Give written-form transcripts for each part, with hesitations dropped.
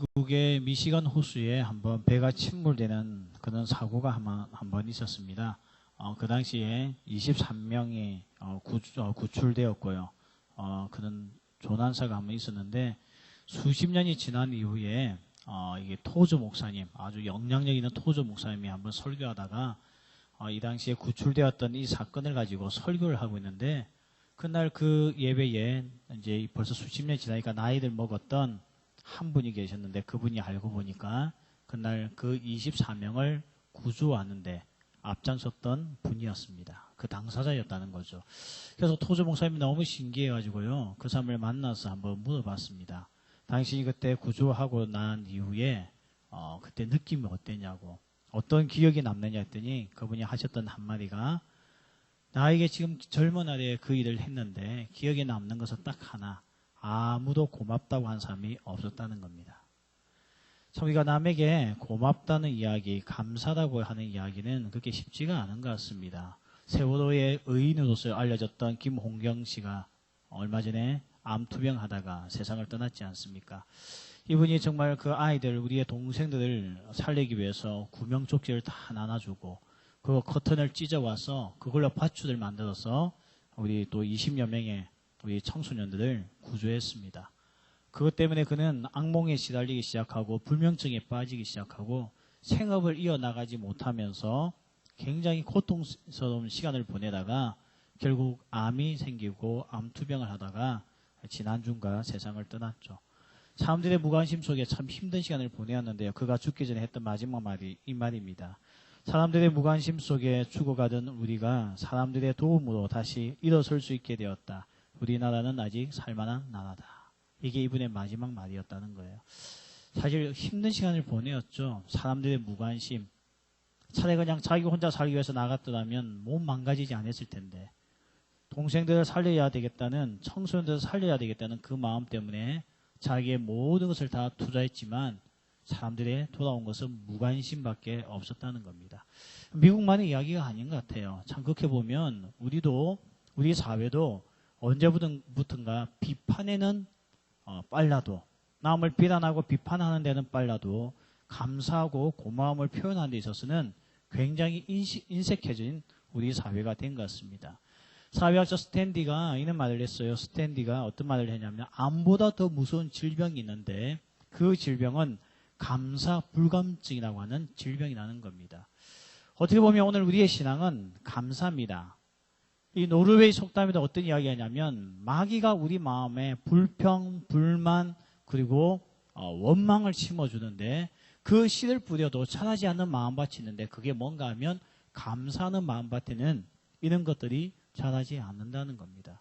미국의 미시건 호수에 한번 배가 침몰되는 그런 사고가 한번 있었습니다. 그 당시에 23명이 구출되었고요. 그런 조난사가 한번 있었는데 수십 년이 지난 이후에 이게 토조 목사님, 아주 영향력 있는 토조 목사님이 한번 설교하다가 이 당시에 구출되었던 이 사건을 가지고 설교를 하고 있는데 그날 그 예배에 이제 벌써 수십 년이 지나니까 나이들 먹었던 한 분이 계셨는데 그분이 알고 보니까 그날 그 24명을 구조하는데 앞장섰던 분이었습니다. 그 당사자였다는 거죠. 그래서 토조 목사님이 너무 신기해가지고요. 그 사람을 만나서 한번 물어봤습니다. 당신이 그때 구조하고 난 이후에 그때 느낌이 어땠냐고, 어떤 기억이 남느냐 했더니 그분이 하셨던 한마디가 나에게 지금 젊은 날에 그 일을 했는데 기억에 남는 것은 딱 하나, 아무도 고맙다고 한 사람이 없었다는 겁니다. 참 우리가 남에게 고맙다는 이야기, 감사하다고 하는 이야기는 그렇게 쉽지가 않은 것 같습니다. 세월호의 의인으로서 알려졌던 김홍경 씨가 얼마 전에 암투병 하다가 세상을 떠났지 않습니까? 이분이 정말 그 아이들, 우리의 동생들을 살리기 위해서 구명조끼를 다 나눠주고 그 커튼을 찢어와서 그걸로 밧줄을 만들어서 우리 또 20여 명의 우리 청소년들을 구조했습니다. 그것 때문에 그는 악몽에 시달리기 시작하고 불면증에 빠지기 시작하고 생업을 이어나가지 못하면서 굉장히 고통스러운 시간을 보내다가 결국 암이 생기고 암투병을 하다가 지난주인가 세상을 떠났죠. 사람들의 무관심 속에 참 힘든 시간을 보내었는데요. 그가 죽기 전에 했던 마지막 말이 이 말입니다. 사람들의 무관심 속에 죽어가던 우리가 사람들의 도움으로 다시 일어설 수 있게 되었다. 우리나라는 아직 살만한 나라다. 이게 이분의 마지막 말이었다는 거예요. 사실 힘든 시간을 보내었죠. 사람들의 무관심. 차라리 그냥 자기 혼자 살기 위해서 나갔더라면 몸 망가지지 않았을 텐데 동생들을 살려야 되겠다는, 청소년들을 살려야 되겠다는 그 마음 때문에 자기의 모든 것을 다 투자했지만 사람들의 돌아온 것은 무관심밖에 없었다는 겁니다. 미국만의 이야기가 아닌 것 같아요. 참 그렇게 보면 우리도, 우리 사회도 언제부턴가 비판에는 빨라도, 남을 비난하고 비판하는 데는 빨라도 감사하고 고마움을 표현하는 데 있어서는 굉장히 인색해진 우리 사회가 된 것 같습니다. 사회학자 스탠디가 이런 말을 했어요. 스탠디가 어떤 말을 했냐면 암보다 더 무서운 질병이 있는데 그 질병은 감사불감증이라고 하는 질병이라는 겁니다. 어떻게 보면 오늘 우리의 신앙은 감사입니다. 이 노르웨이 속담에도 어떤 이야기가 있냐면 마귀가 우리 마음에 불평, 불만 그리고 원망을 심어주는데 그 씨를 뿌려도 자라지 않는 마음밭이 있는데 그게 뭔가 하면 감사하는 마음밭에는 이런 것들이 자라지 않는다는 겁니다.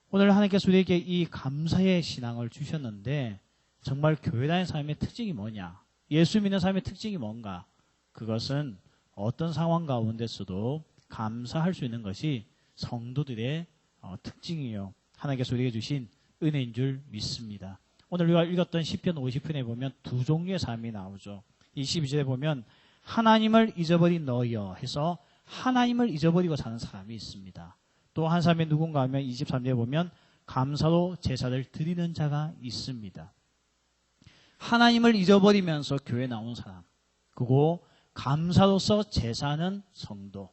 오늘 하나님께서 우리에게 이 감사의 신앙을 주셨는데 정말 교회 다니는 사람의 특징이 뭐냐? 예수 믿는 사람의 특징이 뭔가? 그것은 어떤 상황 가운데서도 감사할 수 있는 것이 성도들의 특징이요. 하나님께서 우리에게 주신 은혜인 줄 믿습니다. 오늘 우리가 읽었던 시편 50편에 보면 두 종류의 삶이 나오죠. 22절에 보면 하나님을 잊어버린 너희여 해서 하나님을 잊어버리고 사는 사람이 있습니다. 또 한 사람이 누군가 하면 23절에 보면 감사로 제사를 드리는 자가 있습니다. 하나님을 잊어버리면서 교회에 나온 사람, 그리고 감사로서 제사하는 성도,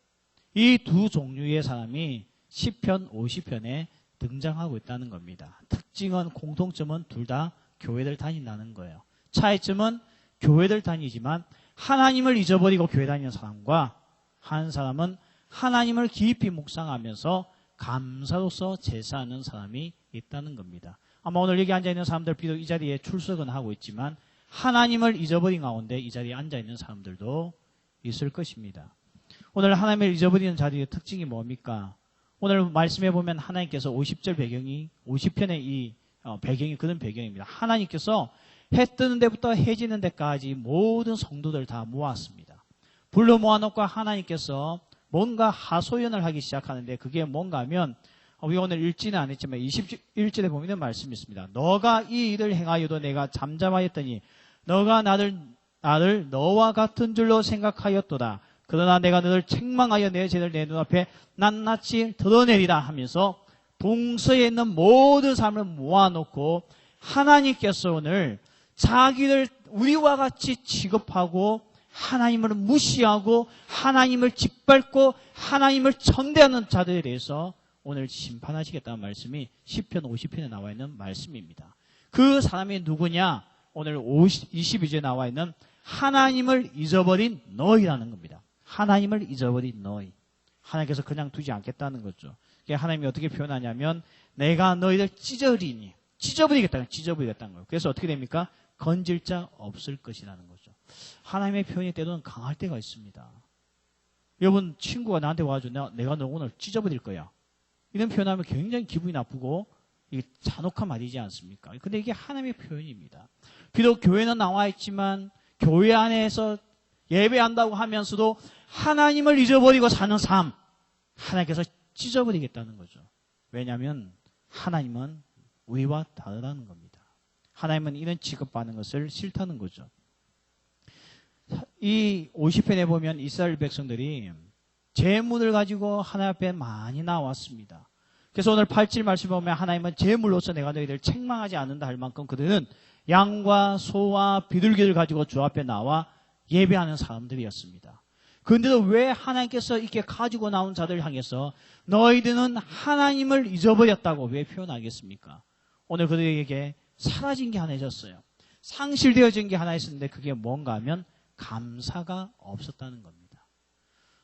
이 두 종류의 사람이 시편 50편에 등장하고 있다는 겁니다. 특징은, 공통점은 둘 다 교회를 다닌다는 거예요. 차이점은 교회를 다니지만 하나님을 잊어버리고 교회 다니는 사람과 한 사람은 하나님을 깊이 묵상하면서 감사로서 제사하는 사람이 있다는 겁니다. 아마 오늘 여기 앉아있는 사람들 비록 이 자리에 출석은 하고 있지만 하나님을 잊어버린 가운데 이 자리에 앉아있는 사람들도 있을 것입니다. 오늘 하나님을 잊어버리는 자리의 특징이 뭡니까? 오늘 말씀해 보면 하나님께서 50절 배경이, 50편의 이 배경이 그런 배경입니다. 하나님께서 해 뜨는 데부터 해 지는 데까지 모든 성도들 다 모았습니다. 불러 모아놓고 하나님께서 뭔가 하소연을 하기 시작하는데 그게 뭔가 하면 우리 오늘 읽지는 않았지만 21절에 보면 이런 말씀이 있습니다. 너가 이 일을 행하여도 내가 잠잠하였더니 너가 나를 너와 같은 줄로 생각하였도다. 그러나 내가 너를 책망하여 내 죄를 내 눈앞에 낱낱이 드러내리라 하면서 동서에 있는 모든 사람을 모아놓고 하나님께서 오늘 자기를 우리와 같이 취급하고 하나님을 무시하고 하나님을 짓밟고 하나님을 전대하는 자들에 대해서 오늘 심판하시겠다는 말씀이 시편 50편에 나와 있는 말씀입니다. 그 사람이 누구냐? 오늘 22절에 나와 있는 하나님을 잊어버린 너희라는 겁니다. 하나님을 잊어버린 너희. 하나님께서 그냥 두지 않겠다는 거죠. 하나님이 어떻게 표현하냐면 내가 너희를 찢어버리겠다는 거예요. 그래서 어떻게 됩니까? 건질 자 없을 것이라는 거죠. 하나님의 표현이 때로는 강할 때가 있습니다. 여러분 친구가 나한테 와가지고 내가 너 오늘 찢어버릴 거야. 이런 표현하면 굉장히 기분이 나쁘고 이게 잔혹한 말이지 않습니까? 근데 이게 하나님의 표현입니다. 비록 교회는 나와 있지만 교회 안에서 예배한다고 하면서도 하나님을 잊어버리고 사는 삶, 하나님께서 찢어버리겠다는 거죠. 왜냐하면 하나님은 우리와 다르다는 겁니다. 하나님은 이런 취급받는 것을 싫다는 거죠. 이 50편에 보면 이스라엘 백성들이 재물을 가지고 하나님 앞에 많이 나왔습니다. 그래서 오늘 8절 말씀 보면 하나님은 재물로서 내가 너희들을 책망하지 않는다 할 만큼 그들은 양과 소와 비둘기를 가지고 주 앞에 나와 예배하는 사람들이었습니다. 그런데도 왜 하나님께서 이렇게 가지고 나온 자들을 향해서 너희들은 하나님을 잊어버렸다고 왜 표현하겠습니까? 오늘 그들에게 사라진 게 하나 있었어요. 상실되어진 게 하나 있었는데 그게 뭔가 하면 감사가 없었다는 겁니다.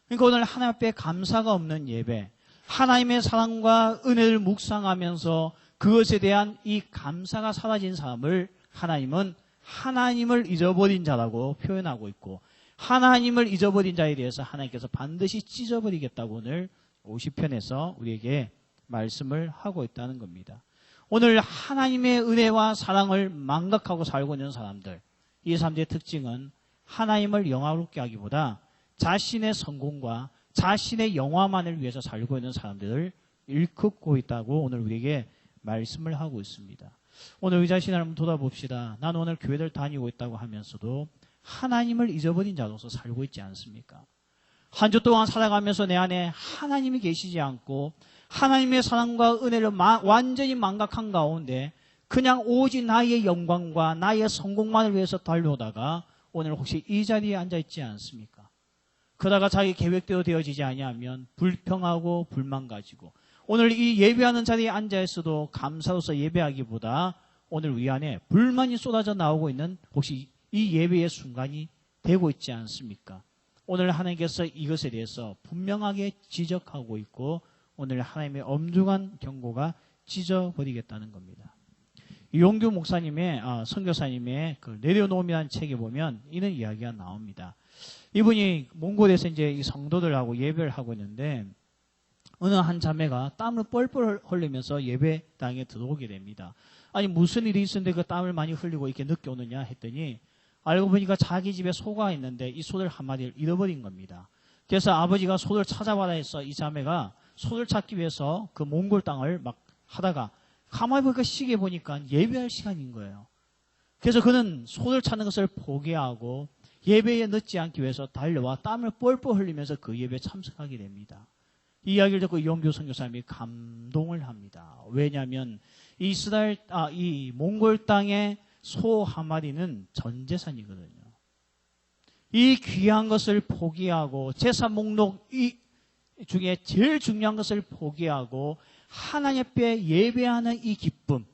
그러니까 오늘 하나님 앞에 감사가 없는 예배, 하나님의 사랑과 은혜를 묵상하면서 그것에 대한 이 감사가 사라진 사람을 하나님은 하나님을 잊어버린 자라고 표현하고 있고 하나님을 잊어버린 자에 대해서 하나님께서 반드시 찢어버리겠다고 오늘 50편에서 우리에게 말씀을 하고 있다는 겁니다. 오늘 하나님의 은혜와 사랑을 망각하고 살고 있는 사람들, 이 사람들의 특징은 하나님을 영화롭게 하기보다 자신의 성공과 자신의 영화만을 위해서 살고 있는 사람들을 일컫고 있다고 오늘 우리에게 말씀을 하고 있습니다. 오늘 우리 자신을 한번 돌아봅시다. 나는 오늘 교회를 다니고 있다고 하면서도 하나님을 잊어버린 자로서 살고 있지 않습니까? 한 주 동안 살아가면서 내 안에 하나님이 계시지 않고 하나님의 사랑과 은혜를 완전히 망각한 가운데 그냥 오직 나의 영광과 나의 성공만을 위해서 달려오다가 오늘 혹시 이 자리에 앉아있지 않습니까? 그러다가 자기 계획대로 되어지지 아니하면 불평하고 불만 가지고 오늘 이 예배하는 자리에 앉아있어도 감사로서 예배하기보다 오늘 우리 안에 불만이 쏟아져 나오고 있는 혹시 이 예배의 순간이 되고 있지 않습니까? 오늘 하나님께서 이것에 대해서 분명하게 지적하고 있고 오늘 하나님의 엄중한 경고가 찢어버리겠다는 겁니다. 이용규 목사님의 선교사님의 그 내려놓음이라는 책에 보면 이런 이야기가 나옵니다. 이분이 몽골에서 이제 이 성도들하고 예배를 하고 있는데 어느 한 자매가 땀을 뻘뻘 흘리면서 예배당에 들어오게 됩니다. 아니 무슨 일이 있었는데 그 땀을 많이 흘리고 이렇게 늦게 오느냐 했더니 알고 보니까 자기 집에 소가 있는데 이 소를 한 마리를 잃어버린 겁니다. 그래서 아버지가 소를 찾아봐라 해서 이 자매가 소를 찾기 위해서 그 몽골 땅을 막 하다가 가만히 보니까 시계 보니까 예배할 시간인 거예요. 그래서 그는 소를 찾는 것을 포기하고 예배에 늦지 않기 위해서 달려와 땀을 뻘뻘 흘리면서 그 예배에 참석하게 됩니다. 이 이야기를 듣고 이용규 선교사님이 감동을 합니다. 왜냐하면 이 몽골 땅의 소 한 마리는 전 재산이거든요. 이 귀한 것을 포기하고 재산 목록 중에 제일 중요한 것을 포기하고 하나님 앞에 예배하는 이 기쁨,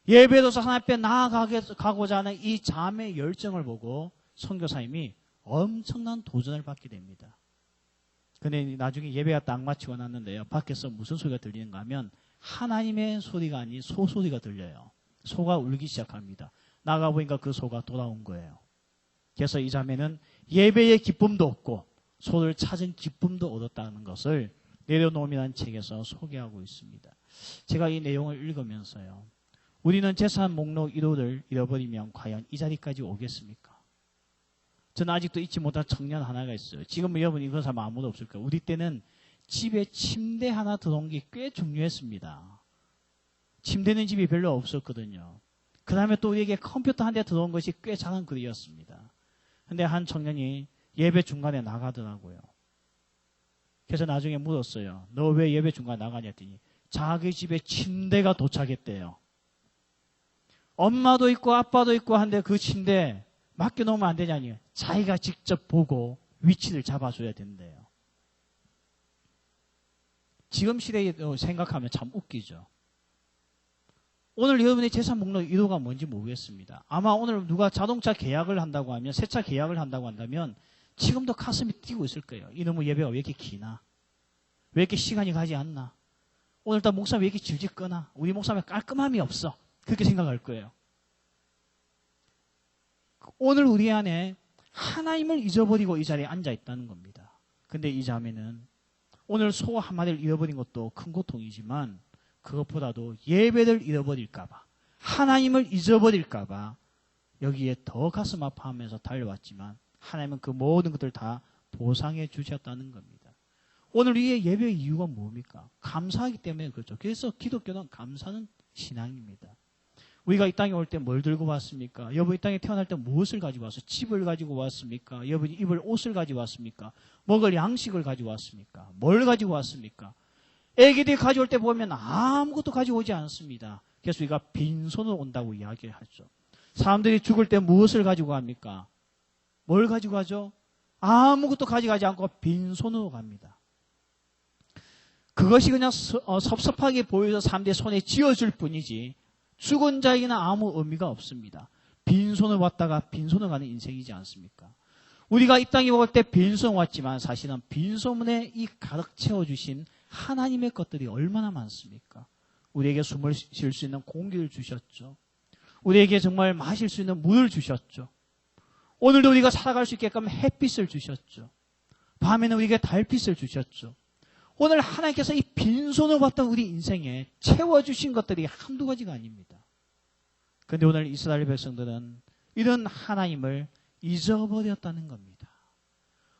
예배로서 하나님 앞에 나아가고자 하는 이 자매의 열정을 보고 선교사님이 엄청난 도전을 받게 됩니다. 근데 나중에 예배가 딱 마치고 났는데요. 밖에서 무슨 소리가 들리는가 하면 하나님의 소리가 아닌 소 소리가 들려요. 소가 울기 시작합니다. 나가보니까 그 소가 돌아온 거예요. 그래서 이 자매는 예배의 기쁨도 얻고 소를 찾은 기쁨도 얻었다는 것을 내려놓음이라는 책에서 소개하고 있습니다. 제가 이 내용을 읽으면서요. 우리는 재산 목록 1호를 잃어버리면 과연 이 자리까지 오겠습니까? 저는 아직도 잊지 못한 청년 하나가 있어요. 지금 여러분 이런 사람 아무도 없을 거예요. 우리 때는 집에 침대 하나 들어온 게 꽤 중요했습니다. 침대는 집이 별로 없었거든요. 그 다음에 또 우리에게 컴퓨터 한 대 들어온 것이 꽤 작은 글이었습니다. 근데 한 청년이 예배 중간에 나가더라고요. 그래서 나중에 물었어요. 너 왜 예배 중간에 나가냐 했더니 자기 집에 침대가 도착했대요. 엄마도 있고 아빠도 있고 한데 그 침대 맡겨놓으면 안 되냐니. 자기가 직접 보고 위치를 잡아줘야 된대요. 지금 시대에 생각하면 참 웃기죠. 오늘 여러분의 재산 목록 의도가 뭔지 모르겠습니다. 아마 오늘 누가 자동차 계약을 한다고 하면, 세차 계약을 한다고 한다면 지금도 가슴이 뛰고 있을 거예요. 이놈의 예배가 왜 이렇게 기나? 왜 이렇게 시간이 가지 않나? 오늘따라 목사님 왜 이렇게 질질 끄나? 우리 목사님 깔끔함이 없어. 그렇게 생각할 거예요. 오늘 우리 안에 하나님을 잊어버리고 이 자리에 앉아 있다는 겁니다. 근데 이 자매는 오늘 소 한마디를 잃어버린 것도 큰 고통이지만 그것보다도 예배를 잃어버릴까봐, 하나님을 잊어버릴까봐 여기에 더 가슴 아파하면서 달려왔지만 하나님은 그 모든 것들을 다 보상해 주셨다는 겁니다. 오늘 우리의 예배의 이유가 뭡니까? 감사하기 때문에 그렇죠. 그래서 기독교는 감사는 신앙입니다. 우리가 이 땅에 올 때 뭘 들고 왔습니까? 여러분 이 땅에 태어날 때 무엇을 가지고 왔어요? 집을 가지고 왔습니까? 여러분이 입을 옷을 가지고 왔습니까? 먹을 양식을 가지고 왔습니까? 뭘 가지고 왔습니까? 애기들이 가져올 때 보면 아무것도 가지고 오지 않습니다. 그래서 우리가 빈손으로 온다고 이야기를 하죠. 사람들이 죽을 때 무엇을 가지고 갑니까? 뭘 가지고 가죠? 아무것도 가져가지 않고 빈손으로 갑니다. 그것이 그냥 섭섭하게 보여서 사람들의 손에 쥐어줄 뿐이지 죽은 자에게는 아무 의미가 없습니다. 빈손을 왔다가 빈손을 가는 인생이지 않습니까? 우리가 이 땅에 올 때 빈손 왔지만 사실은 빈손에 이 가득 채워주신 하나님의 것들이 얼마나 많습니까? 우리에게 숨을 쉴 수 있는 공기를 주셨죠. 우리에게 정말 마실 수 있는 물을 주셨죠. 오늘도 우리가 살아갈 수 있게끔 햇빛을 주셨죠. 밤에는 우리에게 달빛을 주셨죠. 오늘 하나님께서 이 빈손을 받던 우리 인생에 채워주신 것들이 한두 가지가 아닙니다. 그런데 오늘 이스라엘 백성들은 이런 하나님을 잊어버렸다는 겁니다.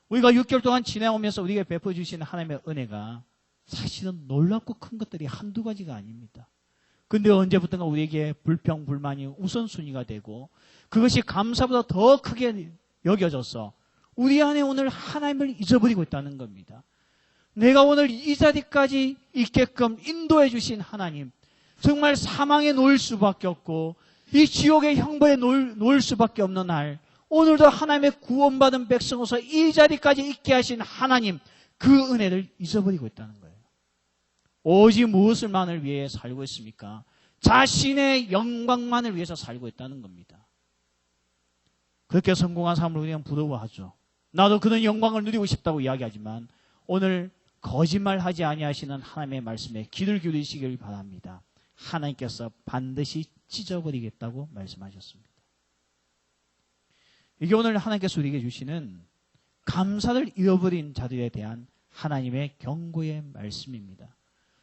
우리가 6개월 동안 지내오면서 우리에게 베풀어주신 하나님의 은혜가 사실은 놀랍고 큰 것들이 한두 가지가 아닙니다. 그런데 언제부턴가 우리에게 불평, 불만이 우선순위가 되고 그것이 감사보다 더 크게 여겨져서 우리 안에 오늘 하나님을 잊어버리고 있다는 겁니다. 내가 오늘 이 자리까지 있게끔 인도해 주신 하나님, 정말 사망에 놓일 수밖에 없고 이 지옥의 형벌에 놓일 수밖에 없는 날, 오늘도 하나님의 구원받은 백성으로서 이 자리까지 있게 하신 하나님, 그 은혜를 잊어버리고 있다는 거예요. 오직 무엇을만을 위해 살고 있습니까? 자신의 영광만을 위해서 살고 있다는 겁니다. 그렇게 성공한 사람을 우리는 부러워하죠. 나도 그런 영광을 누리고 싶다고 이야기하지만 오늘 거짓말하지 아니하시는 하나님의 말씀에 귀를 기울이시길 바랍니다. 하나님께서 반드시 찢어버리겠다고 말씀하셨습니다. 이게 오늘 하나님께서 우리에게 주시는 감사를 잃어버린 자들에 대한 하나님의 경고의 말씀입니다.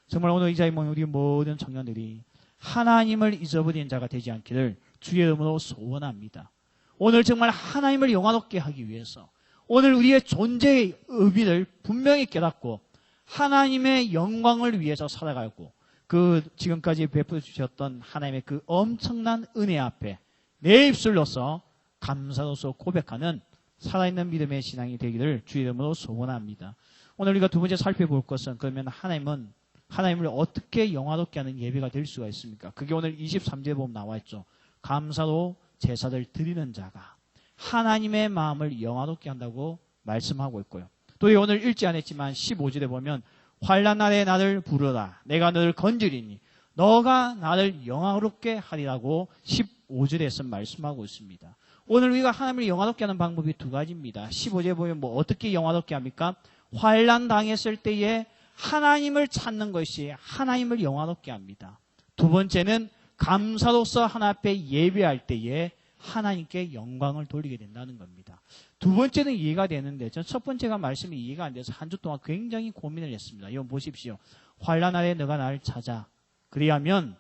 정말 오늘 이 자리에 모인 우리 모든 청년들이 하나님을 잊어버린 자가 되지 않기를 주의 이름으로 소원합니다. 오늘 정말 하나님을 영화롭게 하기 위해서 오늘 우리의 존재의 의미를 분명히 깨닫고 하나님의 영광을 위해서 살아가고 그 지금까지 베풀어 주셨던 하나님의 그 엄청난 은혜 앞에 내 입술로서 감사로서 고백하는 살아있는 믿음의 신앙이 되기를 주의 이름으로 소원합니다. 오늘 우리가 두 번째 살펴볼 것은 그러면 하나님을 어떻게 영화롭게 하는 예배가 될 수가 있습니까? 그게 오늘 23절에 보면 나와 있죠. 감사로 제사를 드리는 자가 하나님의 마음을 영화롭게 한다고 말씀하고 있고요. 또 오늘 읽지 않았지만 15절에 보면 환난 날에 나를 부르라 내가 너를 건지리니 너가 나를 영화롭게 하리라고 15절에서 말씀하고 있습니다. 오늘 우리가 하나님을 영화롭게 하는 방법이 두 가지입니다. 15절에 보면 뭐 어떻게 영화롭게 합니까? 환난 당했을 때에 하나님을 찾는 것이 하나님을 영화롭게 합니다. 두 번째는 감사로서 하나님 앞에 예배할 때에 하나님께 영광을 돌리게 된다는 겁니다. 두 번째는 이해가 되는데 전 첫 번째가 말씀이 이해가 안 돼서 한 주 동안 굉장히 고민을 했습니다. 이건 보십시오. 환난 날에 너가 나를 찾아. 그리하면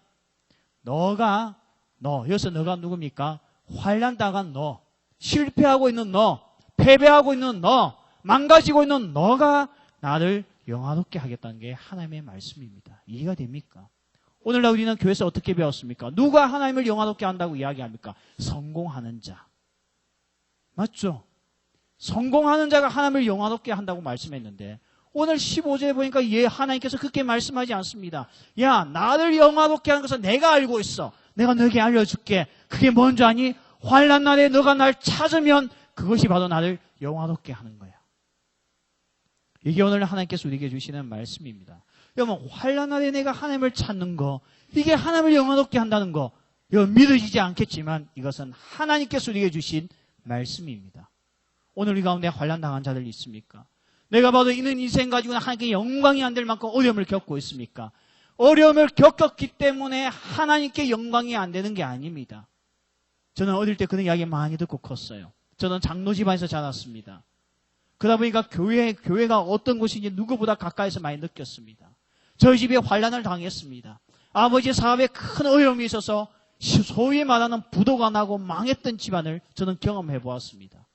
여기서 너가 누굽니까? 환난 당한 너, 실패하고 있는 너, 패배하고 있는 너, 망가지고 있는 너가 나를 영화롭게 하겠다는 게 하나님의 말씀입니다. 이해가 됩니까? 오늘날 우리는 교회에서 어떻게 배웠습니까? 누가 하나님을 영화롭게 한다고 이야기합니까? 성공하는 자. 맞죠? 성공하는 자가 하나님을 영화롭게 한다고 말씀했는데 오늘 15절에 보니까 하나님께서 그렇게 말씀하지 않습니다. 야, 나를 영화롭게 하는 것은 내가 알고 있어. 내가 너에게 알려줄게. 그게 뭔지 아니? 환난 날에 너가 날 찾으면 그것이 바로 나를 영화롭게 하는 거야. 이게 오늘 하나님께서 우리에게 주시는 말씀입니다. 여러분, 환난 날에 내가 하나님을 찾는 거, 이게 하나님을 영화롭게 한다는 거, 여러분 믿어지지 않겠지만 이것은 하나님께서 우리에게 주신 말씀입니다. 오늘 우리 가운데 환난 당한 자들 있습니까? 내가 봐도 이는 인생 가지고는 하나님께 영광이 안 될 만큼 어려움을 겪고 있습니까? 어려움을 겪었기 때문에 하나님께 영광이 안 되는 게 아닙니다. 저는 어릴 때 그런 이야기 많이 듣고 컸어요. 저는 장로 집안에서 자랐습니다. 그러다 보니까 교회가 어떤 곳인지 누구보다 가까이서 많이 느꼈습니다. 저희 집에 환난을 당했습니다. 아버지 사업에 큰 어려움이 있어서 소위 말하는 부도가 나고 망했던 집안을 저는 경험해 보았습니다.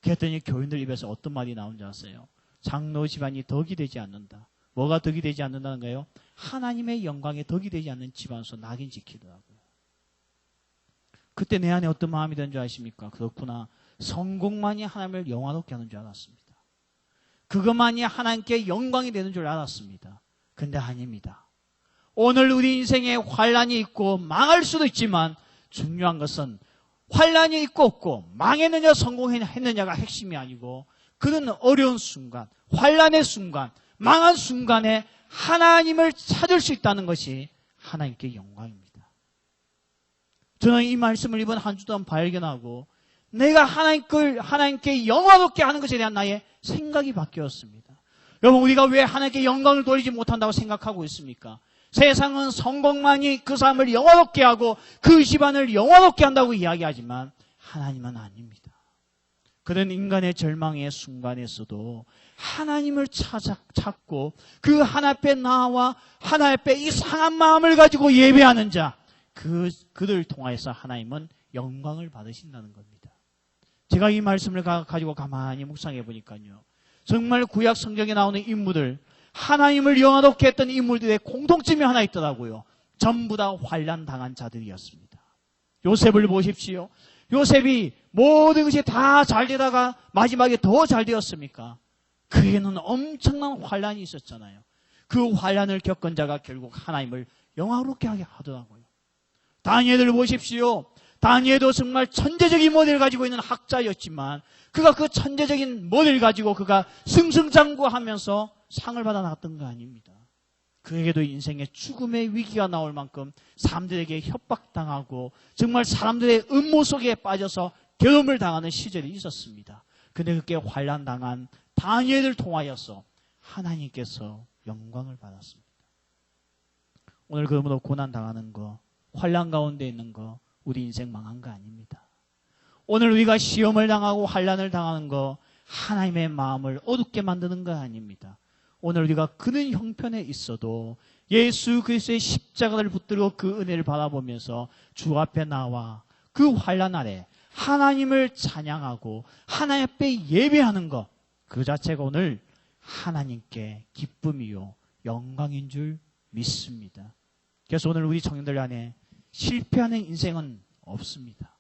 그랬더니 교인들 입에서 어떤 말이 나온지 아세요? 장로 집안이 덕이 되지 않는다. 뭐가 덕이 되지 않는다는 거예요? 하나님의 영광에 덕이 되지 않는 집안에서 낙인 지키더라고요. 그때 내 안에 어떤 마음이 드는 줄 아십니까? 그렇구나. 성공만이 하나님을 영화롭게 하는 줄 알았습니다. 그것만이 하나님께 영광이 되는 줄 알았습니다. 근데 아닙니다. 오늘 우리 인생에 환난이 있고 망할 수도 있지만 중요한 것은 환난이 있고 없고 망했느냐 성공했느냐가 핵심이 아니고 그런 어려운 순간, 환난의 순간, 망한 순간에 하나님을 찾을 수 있다는 것이 하나님께 영광입니다. 저는 이 말씀을 이번 한 주 동안 발견하고 내가 하나님께 영광롭게 하는 것에 대한 나의 생각이 바뀌었습니다. 여러분, 우리가 왜 하나님께 영광을 돌리지 못한다고 생각하고 있습니까? 세상은 성공만이 그 사람을 영화롭게 하고 그 집안을 영화롭게 한다고 이야기하지만 하나님은 아닙니다. 그런 인간의 절망의 순간에서도 하나님을 찾고 그 하나 앞에 나와 하나 앞에 이 상한 마음을 가지고 예배하는 자, 그들을 통하여서 하나님은 영광을 받으신다는 겁니다. 제가 이 말씀을 가지고 가만히 묵상해 보니까요, 정말 구약 성경에 나오는 인물들, 하나님을 영화롭게 했던 인물들의 공통점이 하나 있더라고요. 전부 다 환난 당한 자들이었습니다. 요셉을 보십시오. 요셉이 모든 것이 다 잘 되다가 마지막에 더 잘 되었습니까? 그에는 엄청난 환난이 있었잖아요. 그 환난을 겪은 자가 결국 하나님을 영화롭게 하게 하더라고요. 다니엘을 보십시오. 다니엘도 정말 천재적인 모델을 가지고 있는 학자였지만 그가 그 천재적인 모델을 가지고 그가 승승장구하면서 상을 받아 나갔던 거 아닙니다. 그에게도 인생의 죽음의 위기가 나올 만큼 사람들에게 협박당하고 정말 사람들의 음모 속에 빠져서 괴로움을 당하는 시절이 있었습니다. 그런데 그렇게 환난당한 다니엘을 통하여서 하나님께서 영광을 받았습니다. 오늘 그러므로 고난당하는 거, 환난 가운데 있는 거, 우리 인생 망한 거 아닙니다. 오늘 우리가 시험을 당하고 환난을 당하는 거, 하나님의 마음을 어둡게 만드는 거 아닙니다. 오늘 우리가 그런 형편에 있어도 예수 그리스도의 십자가를 붙들고 그 은혜를 바라보면서 주 앞에 나와 그 환난 아래 하나님을 찬양하고 하나님 앞에 예배하는 것, 그 자체가 오늘 하나님께 기쁨이요 영광인 줄 믿습니다. 그래서 오늘 우리 청년들 안에 실패하는 인생은 없습니다.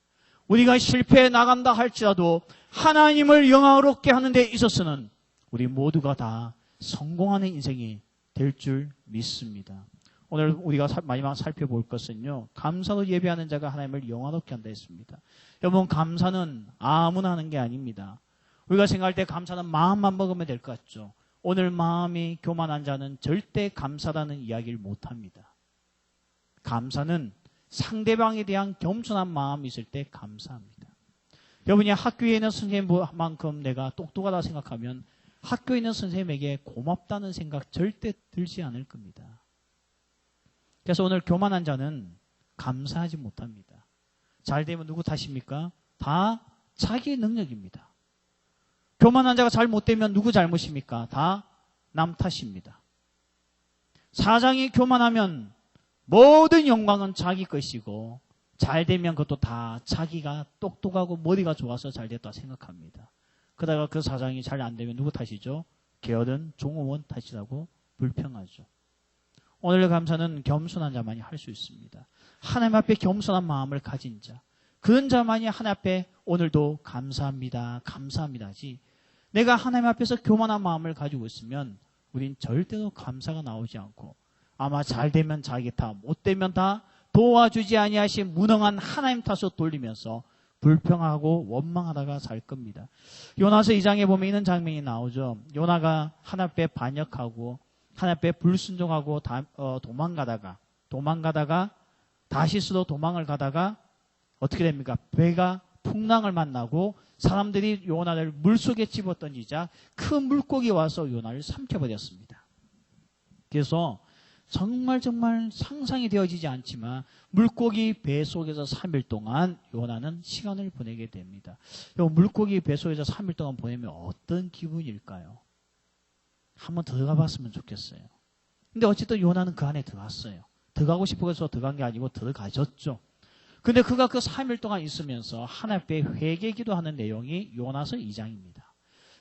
우리가 실패해 나간다 할지라도 하나님을 영광스럽게 하는 데 있어서는 우리 모두가 다 성공하는 인생이 될 줄 믿습니다. 오늘 우리가 마지막 살펴볼 것은요, 감사로 예배하는 자가 하나님을 영화롭게 한다 했습니다. 여러분, 감사는 아무나 하는 게 아닙니다. 우리가 생각할 때 감사는 마음만 먹으면 될 것 같죠. 오늘 마음이 교만한 자는 절대 감사라는 이야기를 못합니다. 감사는 상대방에 대한 겸손한 마음이 있을 때 감사합니다. 여러분이 학교에 있는 선생님만큼 내가 똑똑하다 생각하면 학교에 있는 선생님에게 고맙다는 생각 절대 들지 않을 겁니다. 그래서 오늘 교만한 자는 감사하지 못합니다. 잘 되면 누구 탓입니까? 다 자기의 능력입니다. 교만한 자가 잘 못되면 누구 잘못입니까? 다 남 탓입니다. 사장이 교만하면 모든 영광은 자기 것이고 잘 되면 그것도 다 자기가 똑똑하고 머리가 좋아서 잘 됐다 생각합니다. 그러다가 그 사장이 잘 안 되면 누구 탓이죠? 게으른 종업원 탓이라고 불평하죠. 오늘 감사는 겸손한 자만이 할 수 있습니다. 하나님 앞에 겸손한 마음을 가진 자, 그런 자만이 하나님 앞에 오늘도 감사합니다, 감사합니다지, 내가 하나님 앞에서 교만한 마음을 가지고 있으면 우린 절대로 감사가 나오지 않고 아마 잘 되면 자기 탓, 못 되면 다 도와주지 아니하신 무능한 하나님 탓으로 돌리면서 불평하고 원망하다가 살 겁니다. 요나서 2장에 보면 이런 장면이 나오죠. 요나가 하나님 앞에 반역하고 하나님 앞에 불순종하고 도망가다가 다시스로 도망을 가다가 어떻게 됩니까? 배가 풍랑을 만나고 사람들이 요나를 물속에 집어던지자 큰 물고기 와서 요나를 삼켜버렸습니다. 그래서 정말 상상이 되어지지 않지만 물고기 배 속에서 3일 동안 요나는 시간을 보내게 됩니다. 물고기 배 속에서 3일 동안 보내면 어떤 기분일까요? 한번 들어가 봤으면 좋겠어요. 근데 어쨌든 요나는 그 안에 들어갔어요. 들어가고 싶어서 들어간 게 아니고 들어가졌죠. 근데 그가 그 3일 동안 있으면서 하나님 앞에 회개 기도하는 내용이 요나서 2장입니다.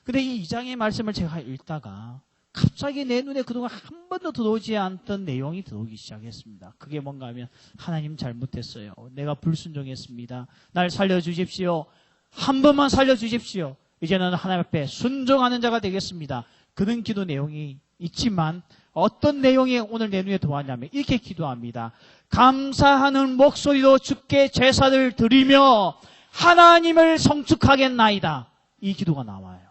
근데 이 2장의 말씀을 제가 읽다가 갑자기 내 눈에 그동안 한 번도 들어오지 않던 내용이 들어오기 시작했습니다. 그게 뭔가 하면 하나님 잘못했어요. 내가 불순종했습니다. 날 살려주십시오. 한 번만 살려주십시오. 이제는 하나님 앞에 순종하는 자가 되겠습니다. 그런 기도 내용이 있지만 어떤 내용이 오늘 내 눈에 들어왔냐면 이렇게 기도합니다. 감사하는 목소리로 주께 제사를 드리며 하나님을 성축하겠나이다. 이 기도가 나와요.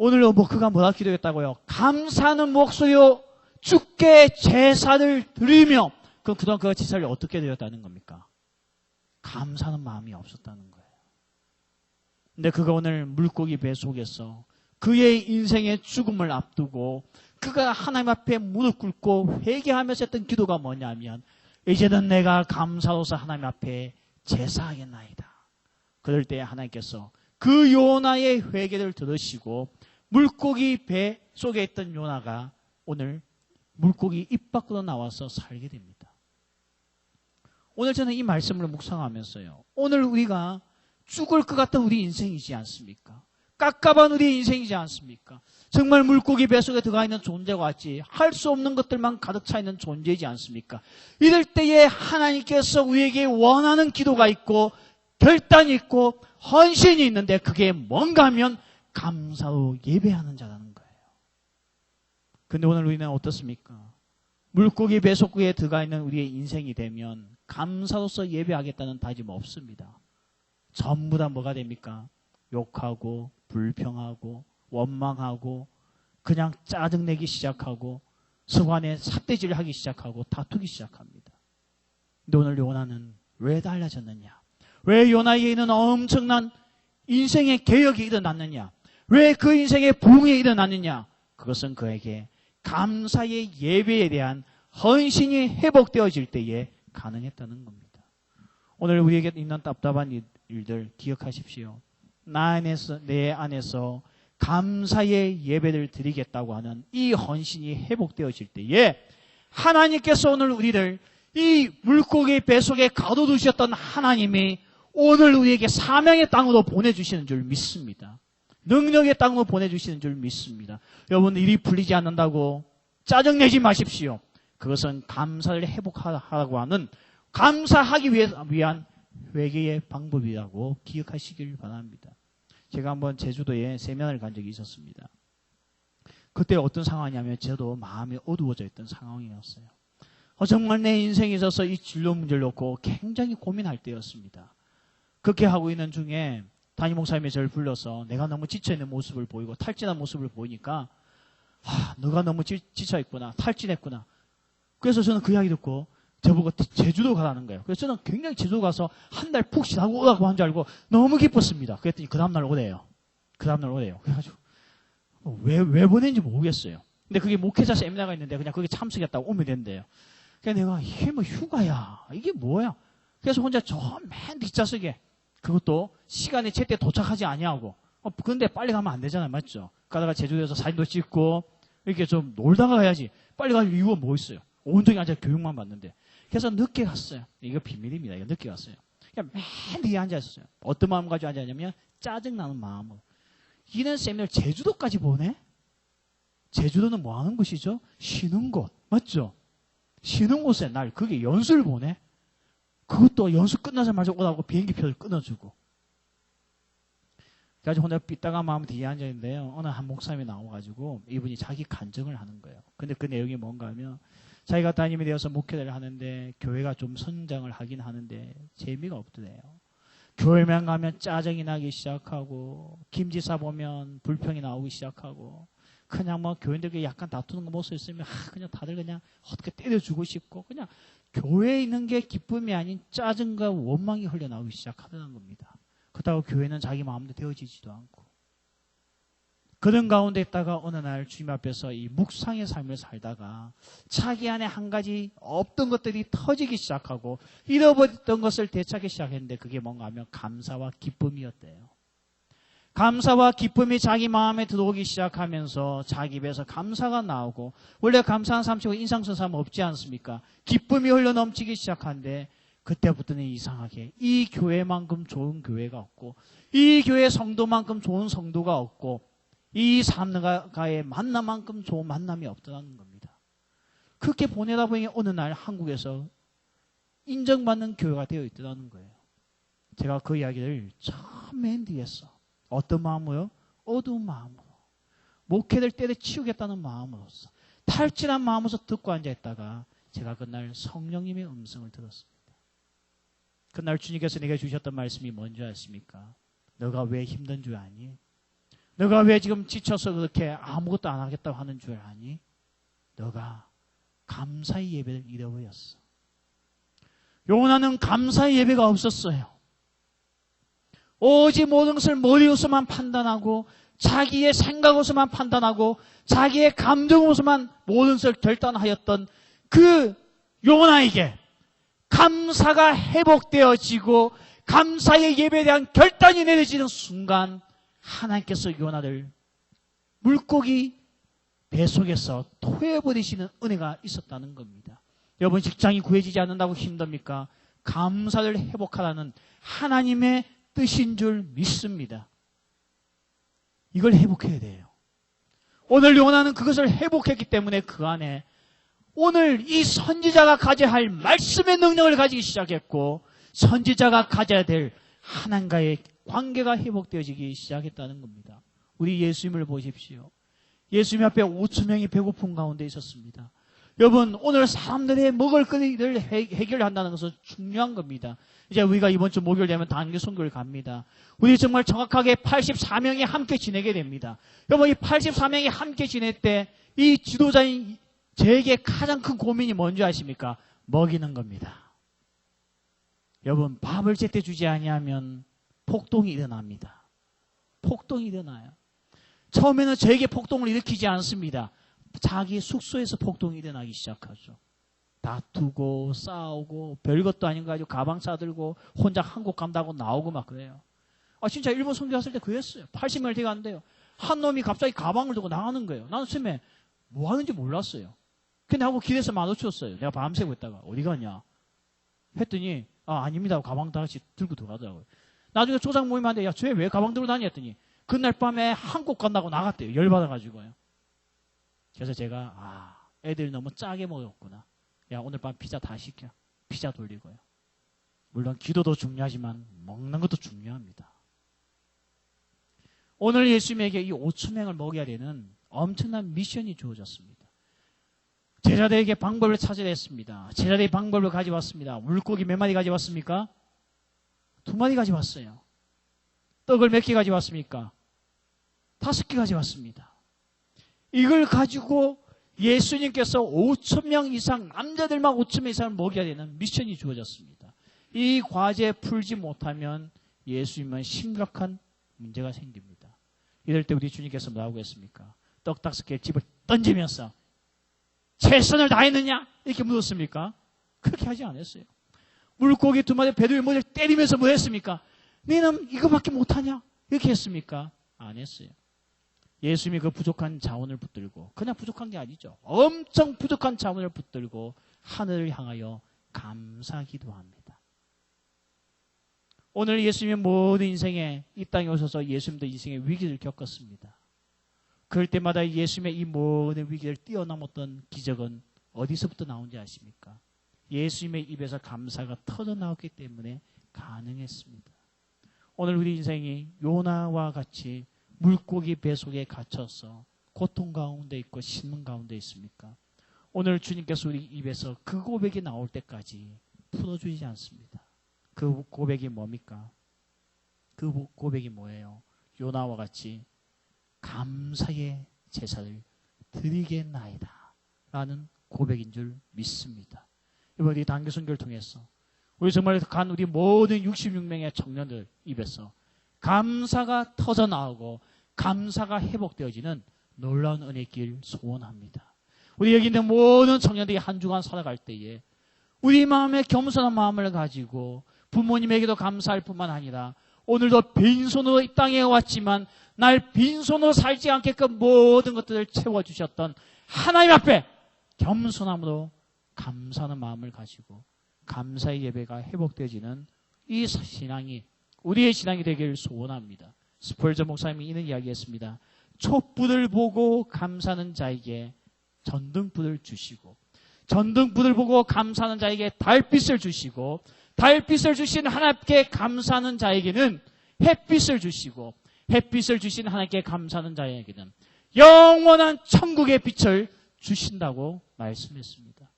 오늘 그가 뭐라 기도했다고요? 감사하는 목소리로 주께 제사를 드리며 그럼 그동안 그가 제사를 어떻게 드렸다는 겁니까? 감사하는 마음이 없었다는 거예요. 근데 그가 오늘 물고기 배 속에서 그의 인생의 죽음을 앞두고 그가 하나님 앞에 무릎 꿇고 회개하면서 했던 기도가 뭐냐면 이제는 내가 감사로서 하나님 앞에 제사하겠나이다. 그럴 때 하나님께서 그 요나의 회개를 들으시고 물고기 배 속에 있던 요나가 오늘 물고기 입 밖으로 나와서 살게 됩니다. 오늘 저는 이 말씀을 묵상하면서요. 오늘 우리가 죽을 것 같은 우리 인생이지 않습니까? 깝깝한 우리 인생이지 않습니까? 정말 물고기 뱃속에 들어가 있는 존재와 같이 할 수 없는 것들만 가득 차 있는 존재이지 않습니까? 이럴 때에 하나님께서 우리에게 원하는 기도가 있고 결단이 있고 헌신이 있는데 그게 뭔가 하면 감사로 예배하는 자라는 거예요. 근데 오늘 우리는 어떻습니까? 물고기 뱃속에 들어가 있는 우리의 인생이 되면 감사로서 예배하겠다는 다짐 없습니다. 전부 다 뭐가 됩니까? 욕하고 불평하고 원망하고 그냥 짜증내기 시작하고 서관에 삿대질을 하기 시작하고 다투기 시작합니다. 근데 오늘 요나는 왜 달라졌느냐? 왜 요나에게는 엄청난 인생의 개혁이 일어났느냐? 왜 그 인생의 부흥이 일어났느냐? 그것은 그에게 감사의 예배에 대한 헌신이 회복되어질 때에 가능했다는 겁니다. 오늘 우리에게 있는 답답한 일들 기억하십시오. 내 안에서 감사의 예배를 드리겠다고 하는 이 헌신이 회복되어질 때에 하나님께서 오늘 우리를 이 물고기 뱃속에 가둬두셨던 하나님이 오늘 우리에게 사명의 땅으로 보내주시는 줄 믿습니다. 능력의 땅으로 보내주시는 줄 믿습니다. 여러분 일이 풀리지 않는다고 짜증내지 마십시오. 그것은 감사를 회복하라고 하는 감사하기 위한 회개의 방법이라고 기억하시길 바랍니다. 제가 한번 제주도에 세면을 간 적이 있었습니다. 그때 어떤 상황이냐면 저도 마음이 어두워져 있던 상황이었어요. 정말 내 인생에 있어서 이 진로 문제를 놓고 굉장히 고민할 때였습니다. 그렇게 하고 있는 중에 담임 목사님이 저를 불러서 내가 너무 지쳐있는 모습을 보이고 탈진한 모습을 보이니까 너가 너무 지쳐있구나, 탈진했구나. 그래서 저는 그 이야기 듣고 저보고 제주도 가라는 거예요. 그래서 저는 굉장히 제주도 가서 한 달 푹 쉬라고 오라고 한 줄 알고 너무 기뻤습니다. 그랬더니 그 다음날 오래요. 그래가지고 왜 보낸지 모르겠어요. 근데 그게 목회자 세미나가 있는데 그냥 거기 참석했다고 오면 된대요. 그래서 내가 이게 뭐 휴가야, 이게 뭐야? 그래서 혼자 저 맨 뒷좌석에 그것도 시간에 제때 도착하지 아니하고 근데 빨리 가면 안 되잖아요, 맞죠? 가다가 제주도에서 사진도 찍고 이렇게 좀 놀다가 가야지. 빨리 갈 이유가 뭐 있어요? 온종일 앉아 교육만 받는데. 그래서 늦게 갔어요. 이거 비밀입니다. 이거 늦게 갔어요. 그냥 맨 뒤에 앉아있었어요. 어떤 마음 가지고 앉았냐면 짜증나는 마음으로. 이런 세미나를 제주도까지 보내? 제주도는 뭐 하는 곳이죠? 쉬는 곳. 맞죠? 쉬는 곳에 날 그게 연수를 보내? 그것도 연수 끝나자마자 오라고 비행기표를 끊어주고. 그래가지고 혼자 삐딱한 마음 뒤에 앉아있는데요. 어느 한 목사님이 나와가지고 이분이 자기 간증을 하는 거예요. 근데 그 내용이 뭔가 하면 자기가 담임이 되어서 목회를 하는데 교회가 좀 성장을 하긴 하는데 재미가 없더래요. 교회만 가면 짜증이 나기 시작하고 김지사 보면 불평이 나오기 시작하고 그냥 뭐 교인들끼리 약간 다투는 거 모습 있으면 그냥 다들 그냥 어떻게 때려주고 싶고 그냥 교회에 있는 게 기쁨이 아닌 짜증과 원망이 흘러나오기 시작하더라는 겁니다. 그렇다고 교회는 자기 마음대로 되어지지도 않고 그런 가운데 있다가 어느 날 주님 앞에서 이 묵상의 삶을 살다가 자기 안에 한 가지 없던 것들이 터지기 시작하고 잃어버렸던 것을 되찾기 시작했는데 그게 뭔가 하면 감사와 기쁨이었대요. 감사와 기쁨이 자기 마음에 들어오기 시작하면서 자기 입에서 감사가 나오고 원래 감사한 삶 치고 인상쓴 사람 없지 않습니까? 기쁨이 흘러넘치기 시작하는데 그때부터는 이상하게 이 교회만큼 좋은 교회가 없고 이 교회 성도만큼 좋은 성도가 없고 이 사람과의 만남만큼 좋은 만남이 없더라는 겁니다. 그렇게 보내다 보니 어느 날 한국에서 인정받는 교회가 되어 있더라는 거예요. 제가 그 이야기를 처음 맨 뒤에서 어떤 마음으로? 어두운 마음으로 목회를 때려치우겠다는 마음으로서 탈진한 마음으로서 듣고 앉아있다가 제가 그날 성령님의 음성을 들었습니다. 그날 주님께서 내게 주셨던 말씀이 뭔지 아십니까? 너가 왜 힘든 줄 아니? 너가 왜 지금 지쳐서 그렇게 아무것도 안 하겠다고 하는 줄 아니? 너가 감사의 예배를 잃어버렸어. 요나는 감사의 예배가 없었어요. 오직 모든 것을 머리로서만 판단하고 자기의 생각으로서만 판단하고 자기의 감정으로서만 모든 것을 결단하였던 그 요나에게 감사가 회복되어지고 감사의 예배에 대한 결단이 내려지는 순간 하나님께서 요나를 물고기 뱃속에서 토해버리시는 은혜가 있었다는 겁니다. 여러분 직장이 구해지지 않는다고 힘듭니까? 감사를 회복하라는 하나님의 뜻인 줄 믿습니다. 이걸 회복해야 돼요. 오늘 요나는 그것을 회복했기 때문에 그 안에 오늘 이 선지자가 가져야 할 말씀의 능력을 가지기 시작했고 선지자가 가져야 될 하나님과의 관계가 회복되어지기 시작했다는 겁니다. 우리 예수님을 보십시오. 예수님 앞에 5,000명이 배고픈 가운데 있었습니다. 여러분 오늘 사람들의 먹을 거리를 해결한다는 것은 중요한 겁니다. 이제 우리가 이번 주 목요일 되면 단기 선교를 갑니다. 우리 정말 정확하게 84명이 함께 지내게 됩니다. 여러분 이 84명이 함께 지낼 때 이 지도자인 저에게 가장 큰 고민이 뭔지 아십니까? 먹이는 겁니다. 여러분 밥을 제때 주지 아니하면 폭동이 일어납니다. 폭동이 일어나요. 처음에는 저에게 폭동을 일으키지 않습니다. 자기 숙소에서 폭동이 일어나기 시작하죠. 다투고 싸우고 별것도 아닌 거 가지고 가방 싸들고 혼자 한국 간다고 나오고 막 그래요. 진짜 일본 선교 갔을 때 그랬어요. 80명을 되게 한대요. 한 놈이 갑자기 가방을 들고 나가는 거예요. 나는 처음에 뭐 하는지 몰랐어요. 근데 하고 길에서 마주쳤어요. 내가 밤새고 있다가 어디 가냐 했더니 아닙니다 하고 가방 다 같이 들고 들어가더라고요. 나중에 조장 모임한테 야 쟤 왜 가방 들고 다니 했더니 그날 밤에 한국 간다고 나갔대요. 열받아가지고요. 그래서 제가 애들이 너무 짜게 먹었구나. 야 오늘 밤 피자 다 시켜. 피자 돌리고요. 물론 기도도 중요하지만 먹는 것도 중요합니다. 오늘 예수님에게 이 5,000명을 먹여야 되는 엄청난 미션이 주어졌습니다. 제자들에게 방법을 찾아야 했습니다. 제자들이 방법을 가져왔습니다. 물고기 몇 마리 가져왔습니까? 2마리 가져왔어요. 떡을 몇 개 가져왔습니까? 5개 가져왔습니다. 이걸 가지고 예수님께서 5,000명 이상, 남자들만 5,000명 이상을 먹여야 되는 미션이 주어졌습니다. 이 과제 풀지 못하면 예수님은 심각한 문제가 생깁니다. 이럴 때 우리 주님께서 뭐라고 했습니까? 떡 5개 집을 던지면서 최선을 다했느냐? 이렇게 물었습니까? 그렇게 하지 않았어요. 물고기 2마리 배 위에 머리를 때리면서 뭐 했습니까? 너는 이거밖에 못하냐? 이렇게 했습니까? 안 했어요. 예수님이 그 부족한 자원을 붙들고 그냥 부족한 게 아니죠. 엄청 부족한 자원을 붙들고 하늘을 향하여 감사기도 합니다. 오늘 예수님의 모든 인생에 이 땅에 오셔서 예수님도 인생의 위기를 겪었습니다. 그럴 때마다 예수님의 이 모든 위기를 뛰어넘었던 기적은 어디서부터 나온지 아십니까? 예수님의 입에서 감사가 터져나왔기 때문에 가능했습니다. 오늘 우리 인생이 요나와 같이 물고기 배 속에 갇혀서 고통 가운데 있고 신문 가운데 있습니까? 오늘 주님께서 우리 입에서 그 고백이 나올 때까지 풀어주지 않습니다. 그 고백이 뭡니까? 그 고백이 뭐예요? 요나와 같이 감사의 제사를 드리겠나이다 라는 고백인 줄 믿습니다. 이번 이 단기 선교를 통해서 우리 정말 우리 모든 66명의 청년들 입에서 감사가 터져나오고 감사가 회복되어지는 놀라운 은혜의 길 소원합니다. 우리 여기 있는 모든 청년들이 한 주간 살아갈 때에 우리 마음에 겸손한 마음을 가지고 부모님에게도 감사할 뿐만 아니라 오늘도 빈손으로 이 땅에 왔지만 날 빈손으로 살지 않게끔 모든 것들을 채워주셨던 하나님 앞에 겸손함으로 감사하는 마음을 가지고 감사의 예배가 회복되어지는 이 신앙이 우리의 신앙이 되기를 소원합니다. 스펄전 목사님이 이런 이야기했습니다. 촛불을 보고 감사하는 자에게 전등불을 주시고 전등불을 보고 감사하는 자에게 달빛을 주시고 달빛을 주신 하나님께 감사하는 자에게는 햇빛을 주시고 햇빛을 주신 하나님께 감사하는 자에게는 영원한 천국의 빛을 주신다고 말씀했습니다.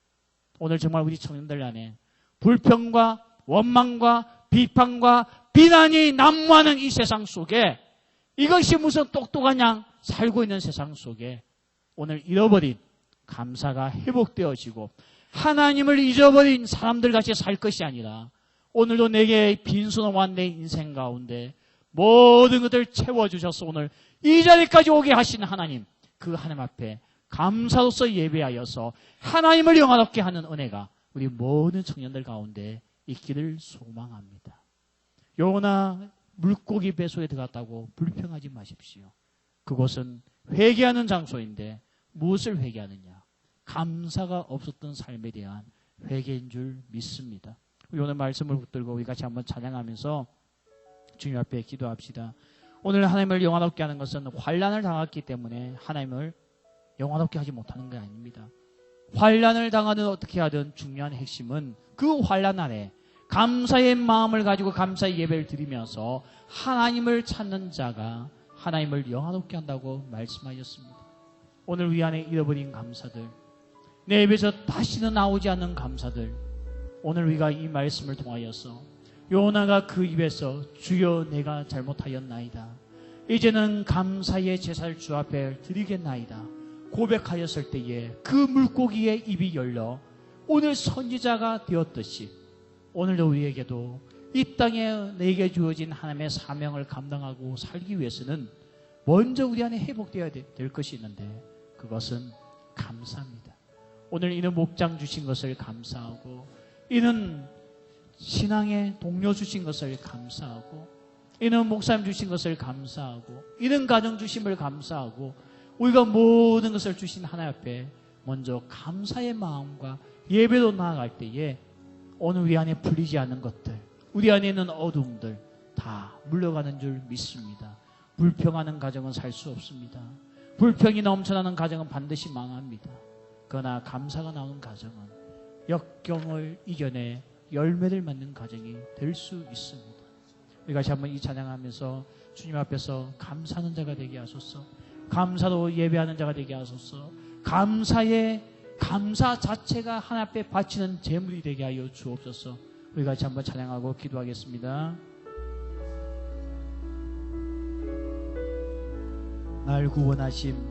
오늘 정말 우리 청년들 안에 불평과 원망과 비판과 비난이 난무하는 이 세상 속에 이것이 무슨 똑똑한 양 살고 있는 세상 속에 오늘 잃어버린 감사가 회복되어지고 하나님을 잊어버린 사람들 같이 살 것이 아니라 오늘도 내게 빈손으로 온 내 인생 가운데 모든 것을 채워주셔서 오늘 이 자리까지 오게 하신 하나님, 그 하나님 앞에 감사로서 예배하여서 하나님을 영화롭게 하는 은혜가 우리 모든 청년들 가운데 있기를 소망합니다. 요나 물고기 배속에 들어갔다고 불평하지 마십시오. 그곳은 회개하는 장소인데 무엇을 회개하느냐? 감사가 없었던 삶에 대한 회개인 줄 믿습니다. 우리 오늘 말씀을 붙들고 우리 같이 한번 찬양하면서 주님 앞에 기도합시다. 오늘 하나님을 영화롭게 하는 것은 환난을 당했기 때문에 하나님을 영화롭게 하지 못하는 게 아닙니다. 환난을 당하든 어떻게 하든 중요한 핵심은 그 환난 안에 감사의 마음을 가지고 감사의 예배를 드리면서 하나님을 찾는 자가 하나님을 영화롭게 한다고 말씀하셨습니다. 오늘 우리 안에 잃어버린 감사들, 내 입에서 다시는 나오지 않는 감사들, 오늘 우리가 이 말씀을 통하여서 요나가 그 입에서 주여 내가 잘못하였나이다, 이제는 감사의 제사를 주 앞에 드리겠나이다 고백하였을 때에 그 물고기의 입이 열려 오늘 선지자가 되었듯이 오늘도 우리에게도 이 땅에 내게 주어진 하나님의 사명을 감당하고 살기 위해서는 먼저 우리 안에 회복되어야 될 것이 있는데 그것은 감사입니다. 오늘 이는 목장 주신 것을 감사하고 이는 신앙의 동료 주신 것을 감사하고 이는 목사님 주신 것을 감사하고 이는 가정 주심을 감사하고 우리가 모든 것을 주신 하나님 앞에 먼저 감사의 마음과 예배로 나아갈 때에 오늘 우리 안에 풀리지 않는 것들, 우리 안에 있는 어둠들 다 물러가는 줄 믿습니다. 불평하는 가정은 살 수 없습니다. 불평이 넘쳐나는 가정은 반드시 망합니다. 그러나 감사가 나오는 가정은 역경을 이겨내 열매를 맺는 가정이 될 수 있습니다. 우리 같이 한번 이 찬양하면서 주님 앞에서 감사하는 자가 되게 하소서, 감사로 예배하는 자가 되게 하소서, 감사 자체가 하나님 앞에 바치는 제물이 되게 하여 주옵소서. 우리 같이 한번 찬양하고 기도하겠습니다. 날 구원하심